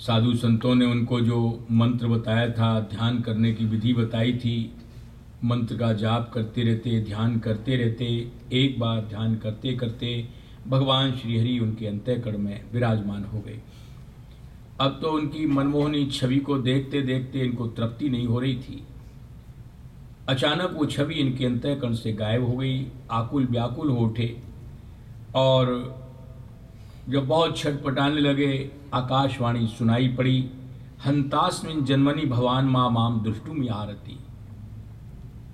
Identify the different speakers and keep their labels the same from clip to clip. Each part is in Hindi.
Speaker 1: साधु संतों ने उनको जो मंत्र बताया था, ध्यान करने की विधि बताई थी, मंत्र का जाप करते रहते, ध्यान करते रहते, एक बार ध्यान करते करते भगवान श्रीहरि उनके अंतःकरण में विराजमान हो गए। अब तो उनकी मनमोहनी छवि को देखते देखते इनको तृप्ति नहीं हो रही थी। अचानक वो छवि इनके अंतःकरण से गायब हो गई, आकुल व्याकुल हो उठे और जब बहुत छटपटाने लगे, आकाशवाणी सुनाई पड़ी, हंतास्मिन् जन्मनि भवान मां माम दुष्टुम यारति।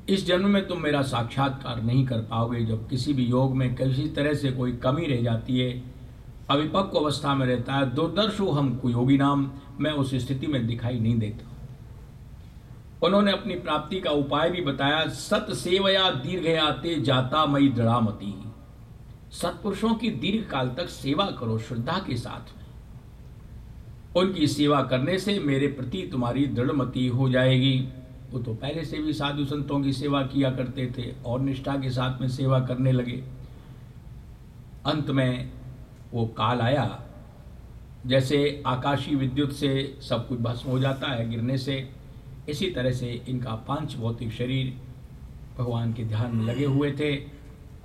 Speaker 1: इस जन्म में तुम मेरा साक्षात्कार नहीं कर पाओगे। जब किसी भी योग में किसी तरह से कोई कमी रह जाती है, अविपक्व अवस्था में रहता है, दुर्दर्शो हम कुयोगी नाम, मैं उस स्थिति में दिखाई नहीं देता। उन्होंने अपनी प्राप्ति का उपाय भी बताया। सत सेवया दीर्घयाते जाता मई दृढ़ामति। सत्पुरुषों की दीर्घ काल तक सेवा करो श्रद्धा के साथ में, उनकी सेवा करने से मेरे प्रति तुम्हारी दृढ़मति हो जाएगी। वो तो पहले से भी साधु संतों की सेवा किया करते थे और निष्ठा के साथ में सेवा करने लगे। अंत में वो काल आया, जैसे आकाशीय विद्युत से सब कुछ भस्म हो जाता है गिरने से, इसी तरह से इनका पांच भौतिक शरीर भगवान के ध्यान में लगे हुए थे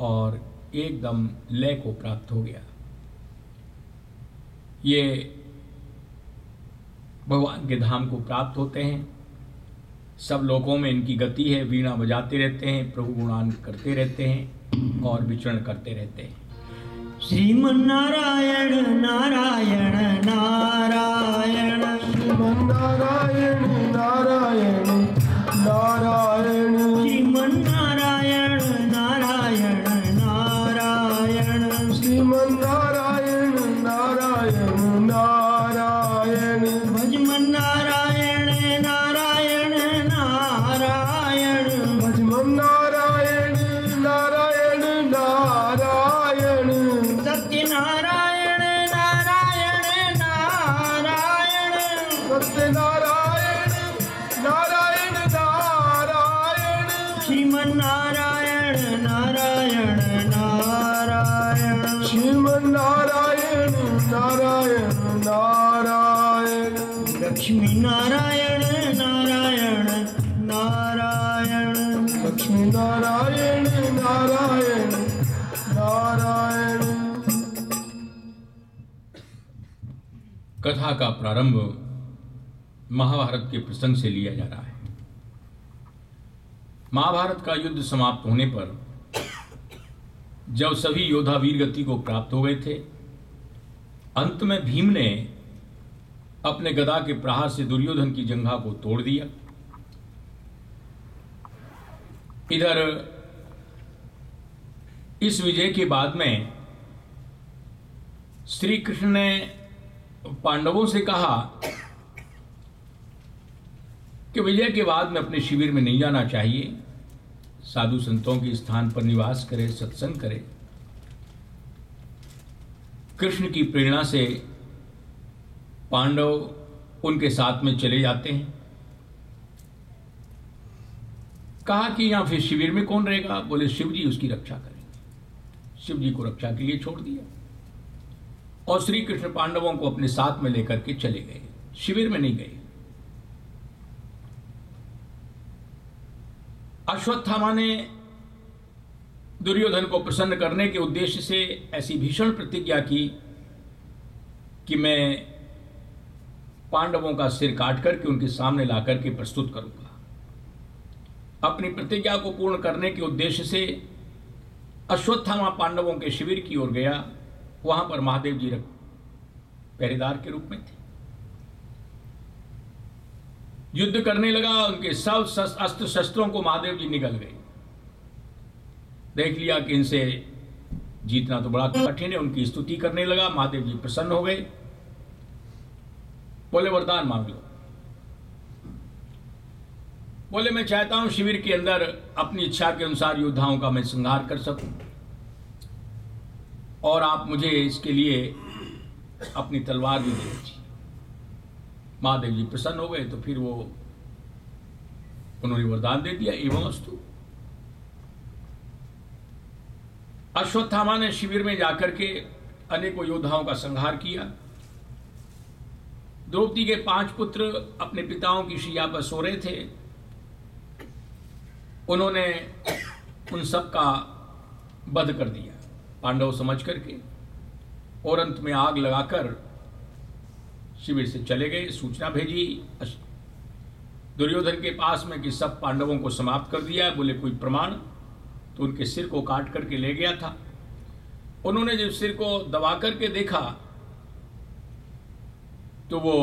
Speaker 1: और एकदम लय को प्राप्त हो गया। ये भगवान के धाम को प्राप्त होते हैं। सब लोगों में इनकी गति है, वीणा बजाते रहते हैं, प्रभु गुणान करते रहते हैं और विचरण करते रहते हैं।
Speaker 2: श्रीमन्नारायण नारायण नारायण,
Speaker 3: श्रीमन्नारायण नारायण नारायण,
Speaker 2: श्रीमन्नारायण नारायण नारायण,
Speaker 3: श्रीमन्नारायण नारायण नारायण,
Speaker 2: भजमन्नारायण नारायण नारायण,
Speaker 3: भजमन्नारायण नारायण नारायण,
Speaker 2: सत्यनारायण नारायण नारायण,
Speaker 3: सत्यनारायण नारायण नारायण,
Speaker 2: श्रीमन्नारायण नारायण नारायण,
Speaker 3: श्रीमन्नारायण नारायण नारायण,
Speaker 2: लक्ष्मी नारायण नारायण नारायण,
Speaker 3: लक्ष्मी नारायण नारायण नारायण।
Speaker 1: कथा का प्रारंभ महाभारत के प्रसंग से लिया जा रहा है। महाभारत का युद्ध समाप्त होने पर जब सभी योद्धा वीर गति को प्राप्त हो गए थे, अंत में भीम ने अपने गदा के प्रहार से दुर्योधन की जंघा को तोड़ दिया। इधर इस विजय के बाद में श्री कृष्ण ने पांडवों से कहा कि विजय के बाद में अपने शिविर में नहीं जाना चाहिए, साधु संतों के स्थान पर निवास करे, सत्संग करे। कृष्ण की प्रेरणा से पांडव उनके साथ में चले जाते हैं। कहा कि यहां फिर शिविर में कौन रहेगा? बोले शिव जी उसकी रक्षा करेंगे। शिव जी को रक्षा के लिए छोड़ दिया और श्री कृष्ण पांडवों को अपने साथ में लेकर के चले गए, शिविर में नहीं गए। अश्वत्थामा ने दुर्योधन को प्रसन्न करने के उद्देश्य से ऐसी भीषण प्रतिज्ञा की कि मैं पांडवों का सिर काट करके उनके सामने ला करके प्रस्तुत करूंगा। अपनी प्रतिज्ञा को पूर्ण करने के उद्देश्य से अश्वत्थामा पांडवों के शिविर की ओर गया। वहां पर महादेव जी पहरेदार के रूप में थे। युद्ध करने लगा, उनके सब अस्त्र शस्त्रों को महादेव जी निगल गए। देख लिया कि इनसे जीतना तो बड़ा कठिन है, उनकी स्तुति करने लगा। महादेव जी प्रसन्न हो गए, बोले वरदान मांग लो। बोले मैं चाहता हूं शिविर के अंदर अपनी इच्छा के अनुसार योद्धाओं का मैं संहार कर सकूं और आप मुझे इसके लिए अपनी तलवार भी दे दीजिए। महादेव जी प्रसन्न हो गए तो फिर वो उन्होंने वरदान दे दिया, एवं अस्तु। अश्वत्थामा ने शिविर में जाकर के अनेकों योद्धाओं का संहार किया। द्रौपदी के 5 पुत्र अपने पिताओं की शैया पर सो रहे थे। उन्होंने उन सब का वध कर दिया पांडव समझ करके, और अंत में आग लगाकर शिविर से चले गए। सूचना भेजी दुर्योधन के पास में कि सब पांडवों को समाप्त कर दिया है। बोले कोई प्रमाण? तो उनके सिर को काट करके ले गया था। उन्होंने जब सिर को दबा करके देखा तो वो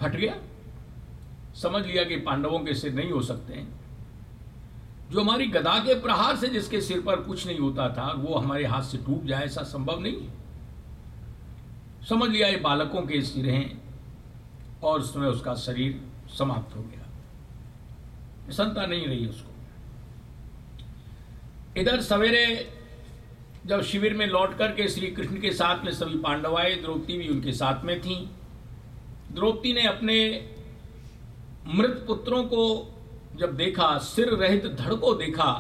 Speaker 1: फट गया। समझ लिया कि पांडवों के सिर नहीं हो सकते हैं। जो हमारी गदा के प्रहार से जिसके सिर पर कुछ नहीं होता था वो हमारे हाथ से टूट जाए, ऐसा संभव नहीं है। समझ लिया ये बालकों के सिर हैं, और उसमें उसका शरीर समाप्त हो गया, प्रसन्नता नहीं रही उसको। इधर सवेरे जब शिविर में लौट करके श्री कृष्ण के साथ में सभी पांडव आए, द्रौपदी भी उनके साथ में थी। द्रौपदी ने अपने मृत पुत्रों को जब देखा, सिर रहित धड़ को देखा,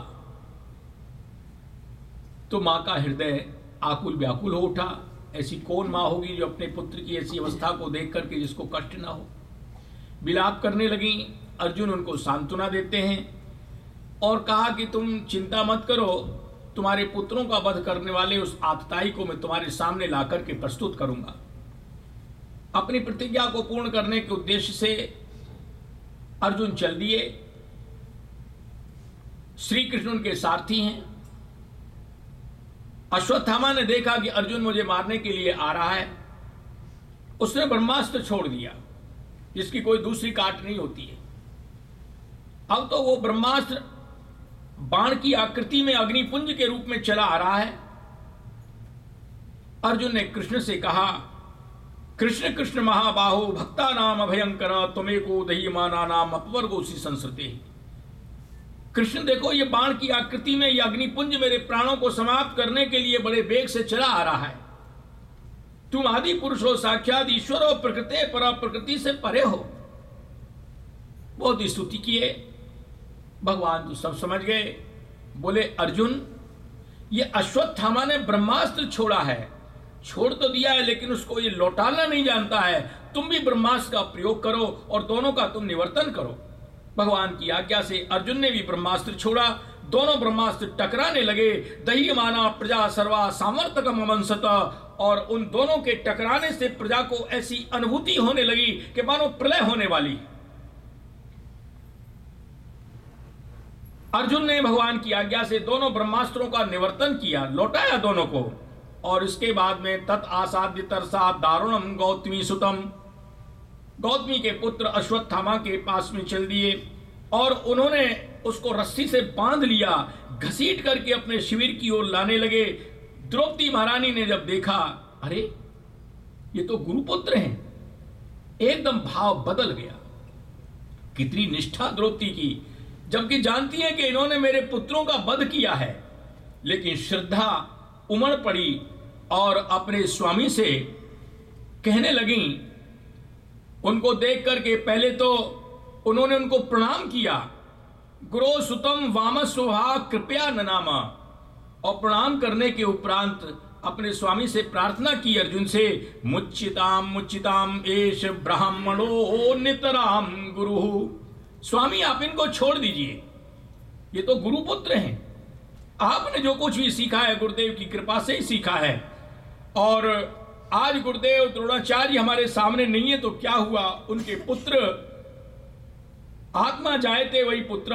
Speaker 1: तो मां का हृदय आकुल व्याकुल हो उठा। ऐसी कौन मां होगी जो अपने पुत्र की ऐसी अवस्था को देख करके जिसको कष्ट ना हो। विलाप करने लगी। अर्जुन उनको सांत्वना देते हैं और कहा कि तुम चिंता मत करो, तुम्हारे पुत्रों का वध करने वाले उस आतताई को मैं तुम्हारे सामने ला करके प्रस्तुत करूंगा। अपनी प्रतिज्ञा को पूर्ण करने के उद्देश्य से अर्जुन चल दिए। श्री कृष्ण उनके सारथी हैं। अश्वत्थामा ने देखा कि अर्जुन मुझे मारने के लिए आ रहा है। उसने ब्रह्मास्त्र छोड़ दिया जिसकी कोई दूसरी काट नहीं होती है। अब तो वो ब्रह्मास्त्र बाण की आकृति में अग्निपुंज के रूप में चला आ रहा है। अर्जुन ने कृष्ण से कहा, कृष्ण कृष्ण महाबाहो भक्ता नाम अभयंकर त्वमेको दह्यमाना नाम अपवर्गोसी संसृते। कृष्ण देखो, ये बाण की आकृति में यह अग्निपुंज मेरे प्राणों को समाप्त करने के लिए बड़े वेग से चला आ रहा है। तुम आदि पुरुष हो, साक्षात ईश्वर हो, प्रकृति पर प्रकृति से परे हो। बहुत स्तुति किए। भगवान तो सब समझ गए। बोले अर्जुन, ये अश्वत्थामा ने ब्रह्मास्त्र छोड़ा है। छोड़ तो दिया है लेकिन उसको ये लौटाना नहीं जानता है। तुम भी ब्रह्मास्त्र का प्रयोग करो और दोनों का तुम निवर्तन करो। भगवान की आज्ञा से अर्जुन ने भी ब्रह्मास्त्र छोड़ा। दोनों ब्रह्मास्त्र टकराने लगे। दह्यमाना प्रजा सर्वा सामर्थकम अमंसत। और उन दोनों के टकराने से प्रजा को ऐसी अनुभूति होने लगी कि मानो प्रलय होने वाली। अर्जुन ने भगवान की आज्ञा से दोनों ब्रह्मास्त्रों का निवर्तन किया, लौटाया दोनों को। और इसके बाद में तत् आसाद्य तरसा दारुणम गौतमी सुतम, गौतमी के पुत्र अश्वत्थामा के पास में चल दिए और उन्होंने उसको रस्सी से बांध लिया, घसीट करके अपने शिविर की ओर लाने लगे। द्रौपदी महारानी ने जब देखा, अरे ये तो गुरुपुत्र हैं, एकदम भाव बदल गया। कितनी निष्ठा द्रौपदी की, जबकि जानती है कि इन्होंने मेरे पुत्रों का वध किया है, लेकिन श्रद्धा उमड़ पड़ी और अपने स्वामी से कहने लगी। उनको देख करके पहले तो उन्होंने उनको प्रणाम किया, गुरो सुतम वाम स्वहा कृपया ननामा। और प्रणाम करने के उपरांत अपने स्वामी से प्रार्थना की अर्जुन से, मुच्चिताम मुच्चिताम एष ब्राह्मणो नितराम गुरु। स्वामी आप इनको छोड़ दीजिए, ये तो गुरुपुत्र हैं। आपने जो कुछ भी सीखा है गुरुदेव की कृपा से ही सीखा है। और आज गुरुदेव द्रोणाचार्य हमारे सामने नहीं है तो क्या हुआ, उनके पुत्र आत्मा जायते वही पुत्र